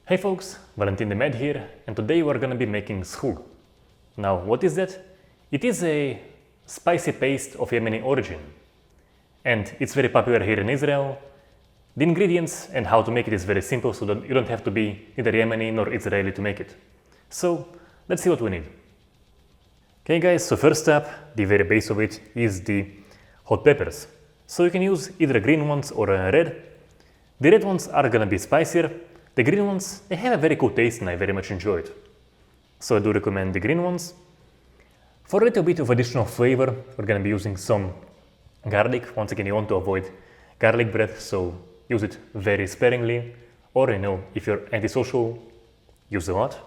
Hey folks, Valentin the Med here, and today we're gonna be making Zhug. Now, what is that? It is a spicy paste of Yemeni origin, and it's very popular here in Israel. The ingredients and how to make it is very simple, so that you don't have to be either Yemeni nor Israeli to make it. So, let's see what we need. Okay guys, so first up, the very base of it is the hot peppers. So you can use either green ones or red. The red ones are gonna be spicier. The green ones, they have a very cool taste and I very much enjoy it. So I do recommend the green ones. For a little bit of additional flavor, we're gonna be using some garlic. Once again, you want to avoid garlic breath, so use it very sparingly. Or, if you're antisocial, use a lot.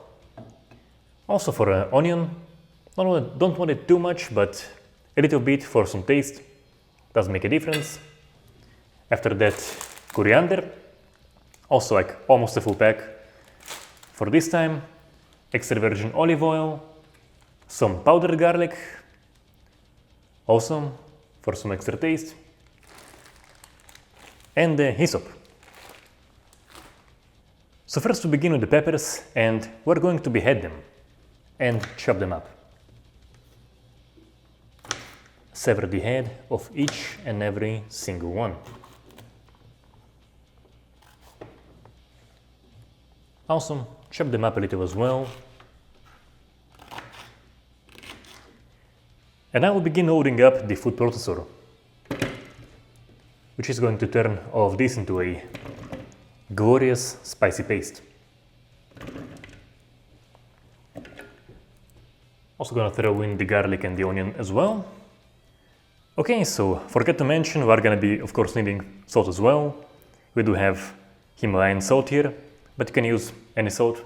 Also for onion, don't want it too much, but a little bit for some taste. Does make a difference. After that, coriander. Also like almost a full pack. For this time, extra virgin olive oil, some powdered garlic, also for some extra taste, and hyssop. So first we begin with the peppers, and we're going to behead them and chop them up. Sever the head of each and every single one. Awesome, chop them up a little as well. And I will begin loading up the food processor, which is going to turn all of this into a glorious spicy paste. Also gonna throw in the garlic and the onion as well. Okay, so forget to mention, we're gonna be of course needing salt as well. We do have Himalayan salt here, but you can use any salt.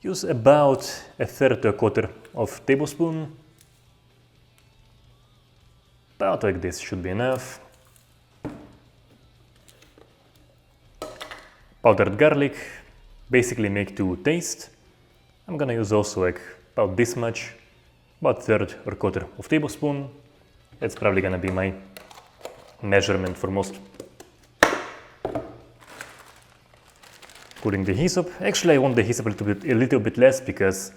Use about a third to a quarter of tablespoon. About like this should be enough. Powdered garlic, basically make to taste. I'm gonna use also like about this much, about third or quarter of tablespoon. That's probably gonna be my measurement for most. Putting the hyssop. Actually, I want the hyssop a little bit less because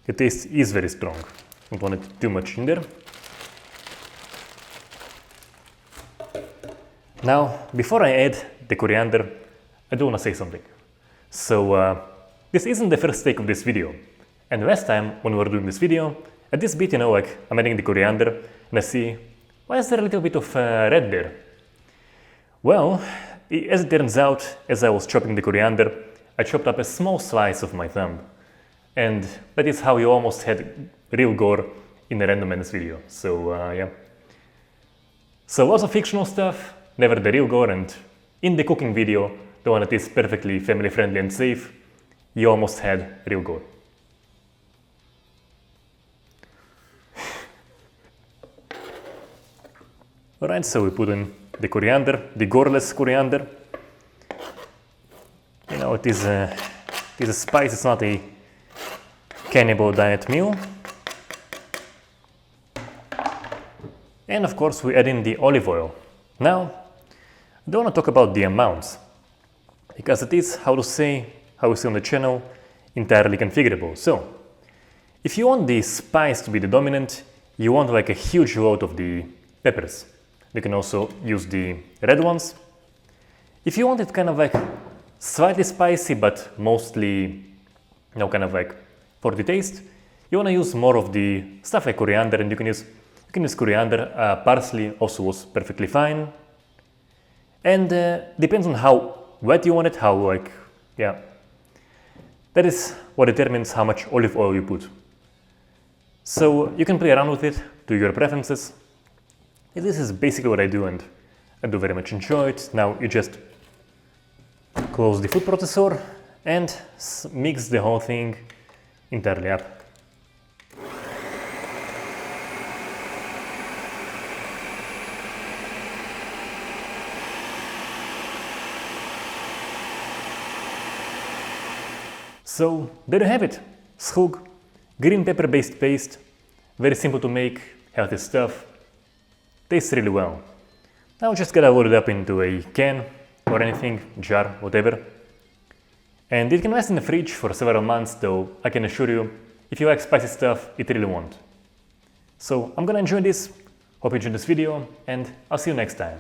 the taste is very strong. Don't want it too much in there. Now, before I add the coriander, I do want to say something. So, this isn't the first take of this video. And last time, when we were doing this video, at this bit, I'm adding the coriander, and I see, why is there a little bit of red there? Well, as it turns out, as I was chopping the coriander, I chopped up a small slice of my thumb. And that is how you almost had real gore in a Random Madness video. So, yeah. So lots of fictional stuff, never the real gore, and in the cooking video, the one that is perfectly family friendly and safe, you almost had real gore. Alright, so we put in the coriander, the goreless coriander. It is a spice, it's not a cannibal diet meal. And of course we add in the olive oil. Now, I don't want to talk about the amounts, because it is, how we say on the channel, entirely configurable. So, if you want the spice to be the dominant, you want like a huge load of the peppers. You can also use the red ones. If you want it kind of like slightly spicy, but mostly, kind of like for the taste, you want to use more of the stuff like coriander, and you can use coriander. Parsley also was perfectly fine. And depends on how wet you want it, that is what determines how much olive oil you put. So you can play around with it to your preferences. This is basically what I do, and I do very much enjoy it. Now you just close the food processor and mix the whole thing entirely up. So there you have it, Zhug, green pepper based paste, very simple to make, healthy stuff, tastes really well. Now just gotta load it up into a can or anything, jar, whatever. And it can last in the fridge for several months, though I can assure you, if you like spicy stuff, it really won't. So I'm gonna enjoy this, hope you enjoyed this video, and I'll see you next time.